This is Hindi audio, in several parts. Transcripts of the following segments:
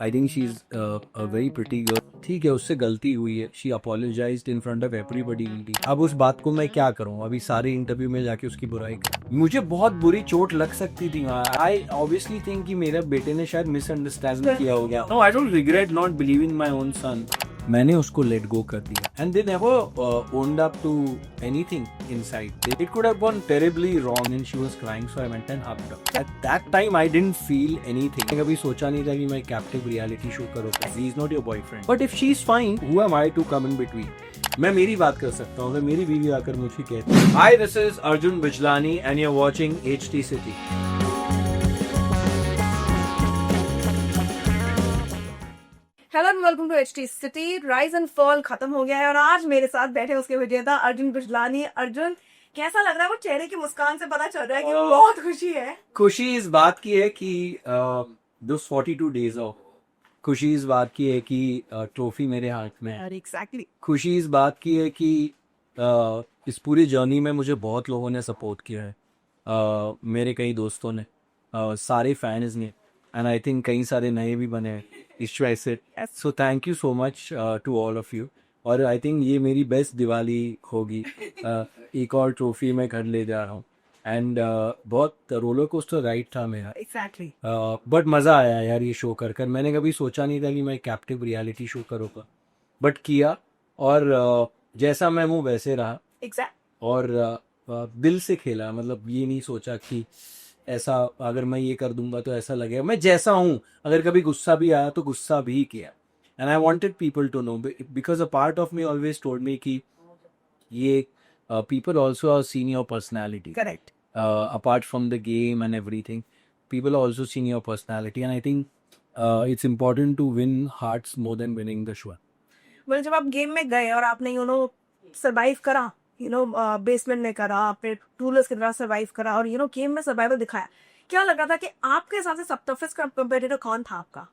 I think she is a very pretty girl. ठीक है, उससे गलती हुई है, she apologised in front of everybody. अब उस बात को मैं क्या करूं, अभी सारे इंटरव्यू में जाके उसकी बुराई कर। मुझे बहुत बुरी चोट लग सकती थी वहाँ। आई ऑब्वियसली थिंक कि मेरे बेटे ने शायद मिसअंडरस्टैंड किया हो गया। No, I don't regret not believing my own son. मैंने उसको लेट गो कर दिया and they never owned up to anything inside. It could have gone terribly wrong and she was crying, so I went and hugged her. At that time I didn't feel anything. कभी सोचा नहीं था कि मैं कैप्टिव रियलिटी शो करूंगा। He is not your boyfriend, but if she is fine, who am I to come in between? मैं मेरी बात कर सकता हूँ। अगर मेरी बीवी आकर मुझे कहती है, hi this is Arjun Bijlani and you are watching HT city. Hello and welcome to HT city. Rise and fall खत्म हो गया है और आज मेरे साथ बैठे उसके विजेता अर्जुन बिजलानी। अर्जुन, कैसा लग रहा है? वो चेहरे की मुस्कान से पता चल रहा है कि वो बहुत खुशी है। खुशी इस बात की है कि those 42 days ऑफ, खुशी इस बात की है कि ट्रॉफी मेरे हाथ में है। एग्जैक्टली। खुशी इस बात की है कि इस पूरी जर्नी में मुझे बहुत लोगों ने सपोर्ट किया है। मेरे कई दोस्तों ने, सारे फैंस ने, एंड आई थिंक कई सारे नए भी बने हैं इस वजह से। So thank you so much to all of you. और आई थिंक ये मेरी बेस्ट दिवाली होगी। एक और ट्रॉफी मैं घर ले जा रहा हूँ एंड बहुत रोलर कोस्टर राइड था मेरा। एग्जैक्टली। बट मज़ा आया यार ये शो कर कर। मैंने कभी सोचा नहीं था कि मैं कैप्टिव रियलिटी शो करूँगा, बट किया और जैसा मैं हूँ वैसे रहा। एग्जैक्ट। और दिल से खेला, मतलब ये नहीं सोचा कि ऐसा अगर मैं ये कर दूंगा तो ऐसा लगेगा। मैं जैसा हूँ, अगर कभी गुस्सा भी आया तो गुस्सा भी किया। And I wanted people to know, because a part of me always told me कि ये people also are seeing your personality. Correct. Apart from the game and everything, people are also seeing your personality, and I think it's important to win hearts more than winning the show. मतलब जब आप गेम में गए और आपने सरवाइव करा, बेसमेंट में करा, फिर रूलर्स की तरह सरवाइव करा और गेम में सर्वाइवल दिखाया, क्या लग रहा था कि आपके हिसाब से सब टफेस्ट कंपेटिटर कौन था आपका?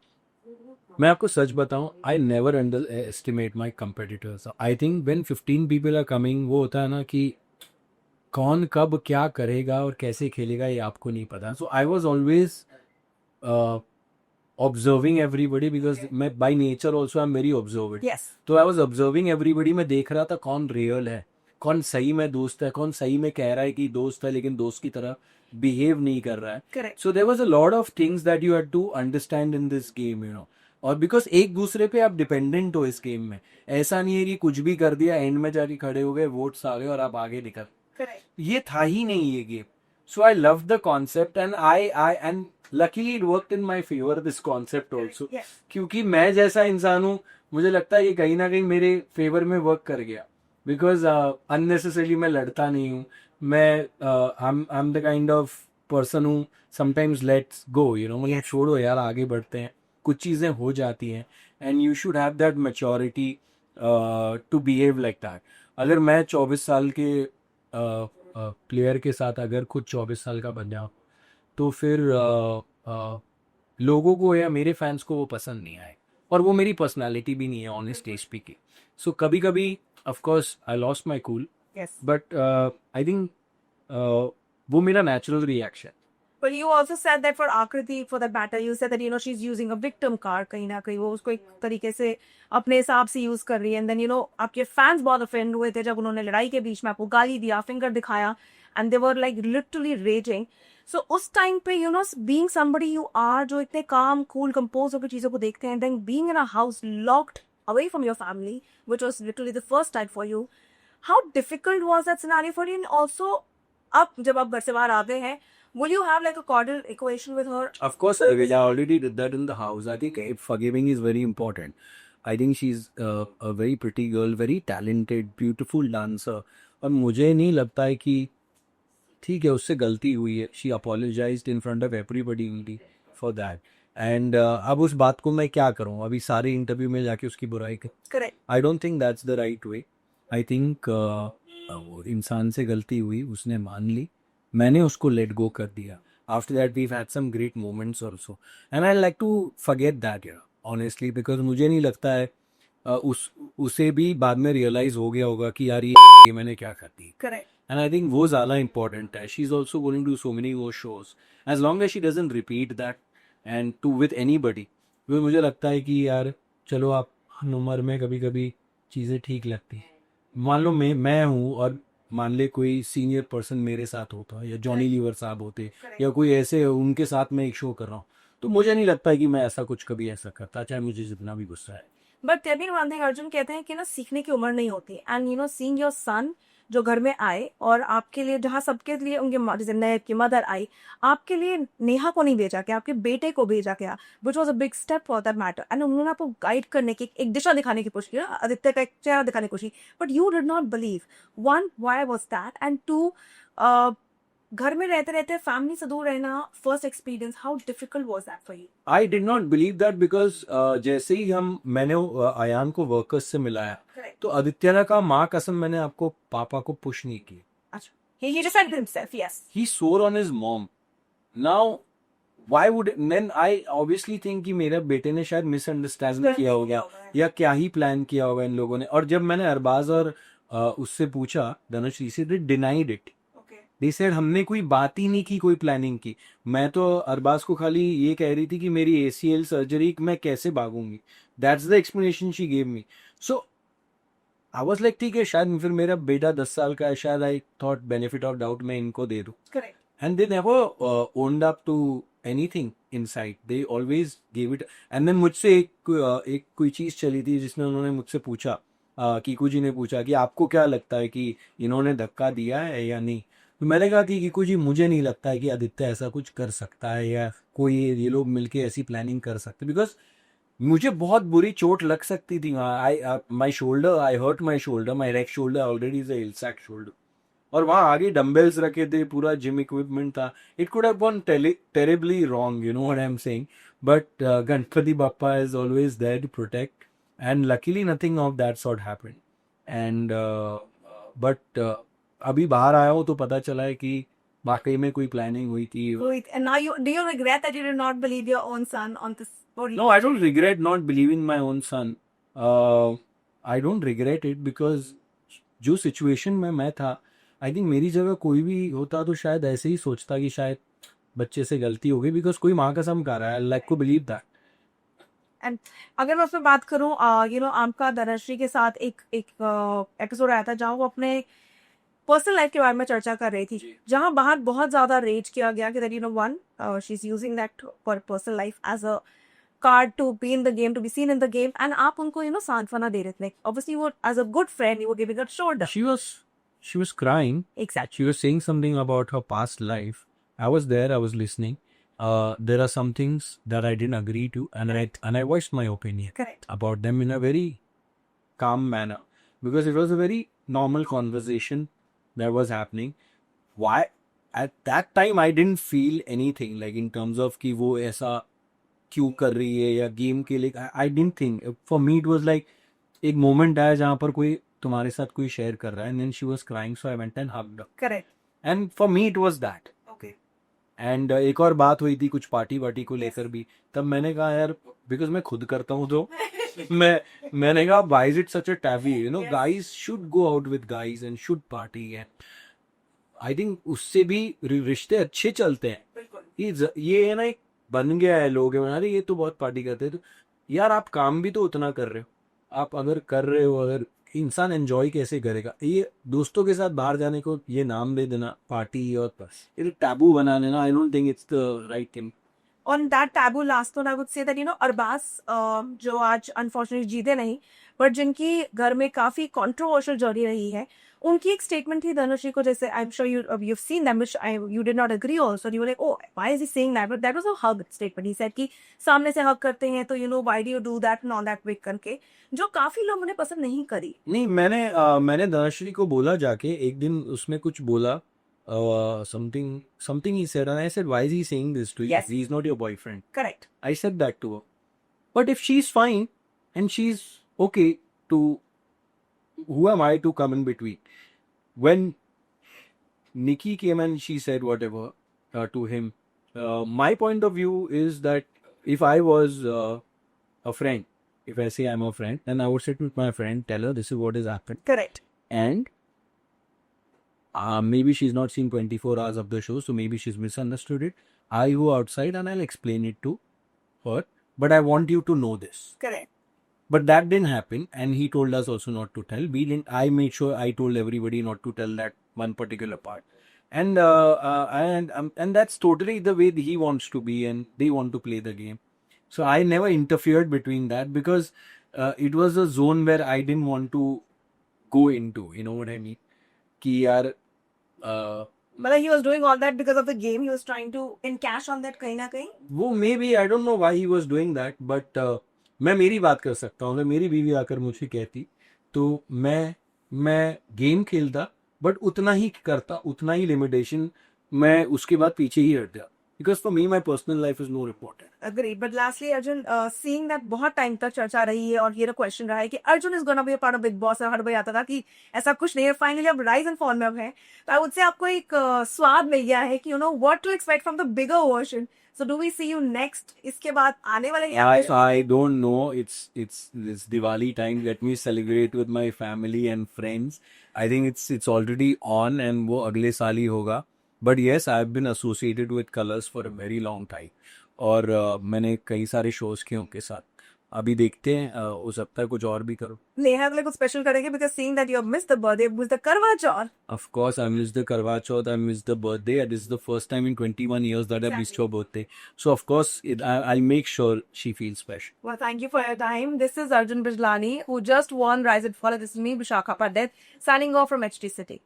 मैं आपको सच बताऊं, I never under estimate my competitors. I think when 15 people are coming, वो होता है ना कि कौन कब क्या करेगा और कैसे खेलेगा ये आपको नहीं पता। So I was always observing everybody, because मैं by nature also I am very observed. Yes. तो आई वॉज ऑब्जर्विंग एवरीबडी। मैं देख रहा था कौन रियल है, कौन सही में दोस्त है, कौन सही में कह रहा है कि दोस्त है लेकिन दोस्त की तरह बिहेव नहीं कर रहा है। Correct. So there was a lot of things that you had to understand in this game, you know. और बिकॉज एक दूसरे पे आप डिपेंडेंट हो इस गेम में। ऐसा नहीं है कि कुछ भी कर दिया, एंड में जाके खड़े हो गए, वोट्स आ गए और आप आगे निकल। Correct. ये था ही नहीं ये game. So I love the concept and I and luckily it worked in my favour, this concept also. Yes. क्योंकि मैं जैसा इंसान हूँ, मुझे लगता है ये कहीं ना कहीं मेरे फेवर में वर्क कर गया। बिकॉज अननेसेसरली मैं लड़ता नहीं हूँ। मैं I am the kind of person हूँ, sometimes let's go, you know, मतलब छोड़ो यार, आगे बढ़ते हैं। कुछ चीज़ें हो जाती हैं and you should have that maturity to behave like that. अगर मैं 24 साल के प्लेयर के साथ अगर खुद 24 साल का बन जाऊँ, तो फिर लोगों को या मेरे फैंस को वो पसंद नहीं आए, और वो मेरी पर्सनालिटी भी नहीं है ऑन स्टेज पे की। सो कभी कभी of course I lost my cool, Yes. But I think वो मेरा natural reaction. But you also said that for Akriti, for that matter, you said that she's using a victim card. कहीं ना कहीं वो उसको एक तरीके से अपने हिसाब से यूज कर रही है। And then आपके फैंस बहुत ऑफेंड हुए थे जब उन्होंने लड़ाई के बीच में आपको गाली दिया, फिंगर दिखाया, and they were like literally raging. So उस टाइम पे being somebody you are, जो इतने काम, cool, compose होकर चीजों को देखते हैं, then being in a house locked away from your family, which was literally the first time for you, how difficult was that scenario for you? And also, अब जब आप घर से बाहर आते हैं, will you have like a cordial equation with her? Of course, I already did that in the house. I think forgiving is very important. I think she's a very pretty girl, very talented, beautiful dancer. और मुझे नहीं लगता है कि ठीक है उससे गलती हुई है। She apologised in front of everybody only for that. And अब उस बात को मैं क्या करूं, अभी सारे इंटरव्यू में जाके उसकी बुराई कर। Correct. I don't think that's the right way. I think वो इंसान से गलती हुई, उसने मान ली, मैंने उसको लेट गो कर दिया। After that we've had some great moments also, and I like to forget that यार, ऑनेस्टली, बिकॉज मुझे नहीं लगता है उसे भी बाद में रियलाइज हो गया होगा कि यार ये मैंने क्या कर दी। Correct. And I think वो ज़्यादा important है। She's also going to do so many more shows. As long as she doesn't repeat that and to with anybody, क्योंकि मुझे लगता है कि यार चलो आप उम्र में कभी कभी चीज़ें ठीक लगती हैं। मान लो मैं हूँ और मान ले कोई सीनियर पर्सन मेरे साथ होता या जॉनी लीवर साहब होते या कोई ऐसे उनके साथ मैं एक शो कर रहा हूँ, तो मुझे नहीं लगता है कि मैं ऐसा कुछ कभी ऐसा करता, चाहे मुझे जितना भी गुस्सा है। But there been one thing, Arjun कहते हैं कि ना सीखने की उम्र नहीं होती, and you know seeing your son जो घर में आए और आपके लिए, जहाँ सबके लिए उनके जैसे नैब की मदर आई, आपके लिए नेहा को नहीं भेजा गया, आपके बेटे को भेजा गया, which was a big step for that matter, and उन्होंने आपको गाइड करने की एक दिशा दिखाने की कोशिश की ना, आदित्य का एक चेहरा दिखाने की कोशिश, but you did not believe. One, why was that, and two, घर में रहते रहते फैमिली से दूर रहना, first experience, how difficult was that for you? I did not believe that because जैसे ही मैंने अयान को वर्कर्स से मिलाया, करेक्ट। तो आदित्य ने कहा माँ कसम मैंने आपको पापा को पुश नहीं की। अच्छा, he defended himself, yes. He swore on his mom. Now why would then I obviously think कि मेरे बेटे ने शायद मिसअंडरस्टैंड किया होगा या क्या ही प्लान किया होगा इन लोगों ने। और जब मैंने अरबाज और उससे पूछा धनुश्री से, दे denied it. Okay. They said हमने कोई बात ही नहीं की, कोई प्लानिंग की। मैं तो अरबाज को खाली ये कह रही थी कि मेरी ACL सर्जरी मैं कैसे भागूंगी, that's the explanation she gave me. So I was like ठीक है, शायद फिर मेरा बेटा 10 साल का है, शायद I thought benefit of doubt मैं इनको दे दूं। Correct. And they never owned up to anything inside. They always gave it. And then मुझसे एक कोई चीज़ चली थी जिसमें उन्होंने मुझसे पूछा, कीकू जी ने पूछा कि आपको क्या लगता है कि इन्होंने धक्का दिया है या नहीं। तो मैंने कहा कि कीकू जी मुझे नहीं लगता है कि आदित्य ऐसा कुछ कर सकता है या कोई ये लोग मिलके ऐसी प्लानिंग कर सकते, बिकॉज मुझे बहुत बुरी चोट लग सकती थी। I my shoulder, I hurt my shoulder, my right shoulder already is इलसैक शोल्डर, और वहां आगे डंबल्स रखे थे, पूरा जिम इक्विपमेंट था। It could have gone terribly wrong, you know what I am saying, but Ganpati Bappa is always there to protect, and luckily nothing of that sort happened. And but अभी बाहर आया हूँ तो पता चला है कि वाकई में कोई प्लानिंग हुई थी। Wait, and now do you regret that you did not believe your own son on this body? No, I don't regret not believing my own son. I don't regret it because जो सिचुएशन में मैं था, आई थिंक मेरी जगह कोई भी होता तो शायद ऐसे ही सोचता कि शायद बच्चे से गलती हो गई, बिकॉज कोई माँ कसम खा रहा है, लाइक को बिलीव दैट। एंड अगर मैं उसमें बात करूं, यू नो आपका धनश्री के साथ एक एपिसोड आया था जहां वो अपने पर्सनल लाइफ के बारे में चर्चा कर रही थी, जहां बाहर बहुत ज्यादा रेज किया गया कि that you know one, she is using that for personal life as a card to be in the game, to be seen in the game, and आप उनको यू नो सांत्वना दे रहे थे, ऑब्वियसली वो as a good friend you were giving her shoulder. She was crying. Exactly. She was saying something about her past life. I was there. I was listening. There are some things that I didn't agree to, and I voiced my opinion correct. about them in a very calm manner, because it was a very normal conversation that was happening. Why at that time I didn't feel anything like in terms of कि वो ऐसा क्यों कर रही है या गेम के लिए। I didn't think. For me it was like एक मोमेंट आया जहाँ पर कोई तुम्हारे साथ कोई शेयर कर रहा है, and then she was crying, so I went and hugged her. Correct. And for me it was that. Okay. And एक और बात हुई थी कुछ पार्टी वार्टी को लेकर भी, तब मैंने कहा यार, बिकॉज मैं खुद करता हूँ तो मैंने कहा why is it such a taboo, you know, guys should go out with guys and should party, and I think उससे भी रिश्ते अच्छे चलते हैं। बिल्कुल। ये है ना, एक बन गया है, लोग हैं अरे ये तो बहुत पार्टी करते हैं, तो यार आप काम भी तो उतना कर रहे हो, आप अगर कर रहे हो, अगर इंसान एंजॉय कैसे करेगा। ये दोस्तों के साथ बाहर जाने को ये नाम दे देना पार्टी और बस ये टैबू बना लेना, I don't think it's the right thing. On that taboo last note, I would say that you know Arbaaz, जो आज अनफॉर्चुनेटली जीते नहीं, बट जिनकी घर में काफी कंट्रोवर्शियल जर्नी रही है, उनकी एक स्टेटमेंट थी धनुश्री को, जैसे I am sure you've seen them, which you did not agree also, you were like, oh why is he saying that, but that was a hug statement. He said कि सामने से हग करते हैं तो you know why do you do that and all that way करके, जो काफी लोगों ने पसंद नहीं करी। नहीं, मैंने धनश्री को बोला जाके एक दिन, उसमें कुछ बोला, something he said, and I said why is he saying this to you? Yes. He's not your boyfriend. Correct. I said that to her. But if she's fine and she's okay to, who am I to come in between? When Nikki came and she said whatever to him, my point of view is that if I was a friend, if I say I'm a friend, then I would sit with my friend, tell her this is what has happened, correct. and maybe she's not seen 24 hours of the show, so maybe she's misunderstood it. I go outside and I'll explain it to her. but I want you to know this. Correct. But that didn't happen, and he told us also not to tell. We didn't. I made sure I told everybody not to tell that one particular part, and that's totally the way he wants to be, and they want to play the game. So I never interfered between that because it was a zone where I didn't want to go into. You know what I mean? कि यार But he was doing all that because of the game. He was trying to encash on that कहीं ना कहीं. वो maybe I don't know why he was doing that but मैं मेरी बात कर सकता हूँ अगर मेरी बीवी आकर मुझसे कहती तो मैं गेम खेलता बट उतना ही करता उतना ही लिमिटेशन मैं उसके बाद पीछे ही हट गया because for me my personal life is more important Agreed. But lastly, Arjun, seeing that बहुत टाइम तक चर्चा रही है और ये क्वेश्चन रहा है कि Arjun is gonna be a part of big boss और हर कोई आता था कि ऐसा कुछ नहीं है फाइनली अब राइज एंड फॉल में अब है तो आई वुड से आपको एक स्वाद मिल गया है कि you know what to expect from the bigger version so do we see you next इसके बाद आने वाले I don't know. It's Diwali time. Let me celebrate with my family and friends. I think it's already on and वो अगले साल ही होगा. But yes, I've been associated with colors for a very long time. और मैंने कई सारे शोज किए उनके साथ. अभी देखते हैं हो सकता है कुछ और भी करो. नेहा के लिए कुछ स्पेशल करेंगे because seeing that you miss the birthday miss the करवा चौथ Of course, I missed the Karwa Chauth. I missed the birthday. This is the first time in 21 years that I missed her birthday. So of course, I'll make sure she feels special. Well, thank you for your time. This is Arjun Bijlani, who just won Rise and Fall. This is me, Vishakha Pandit, signing off from HT City.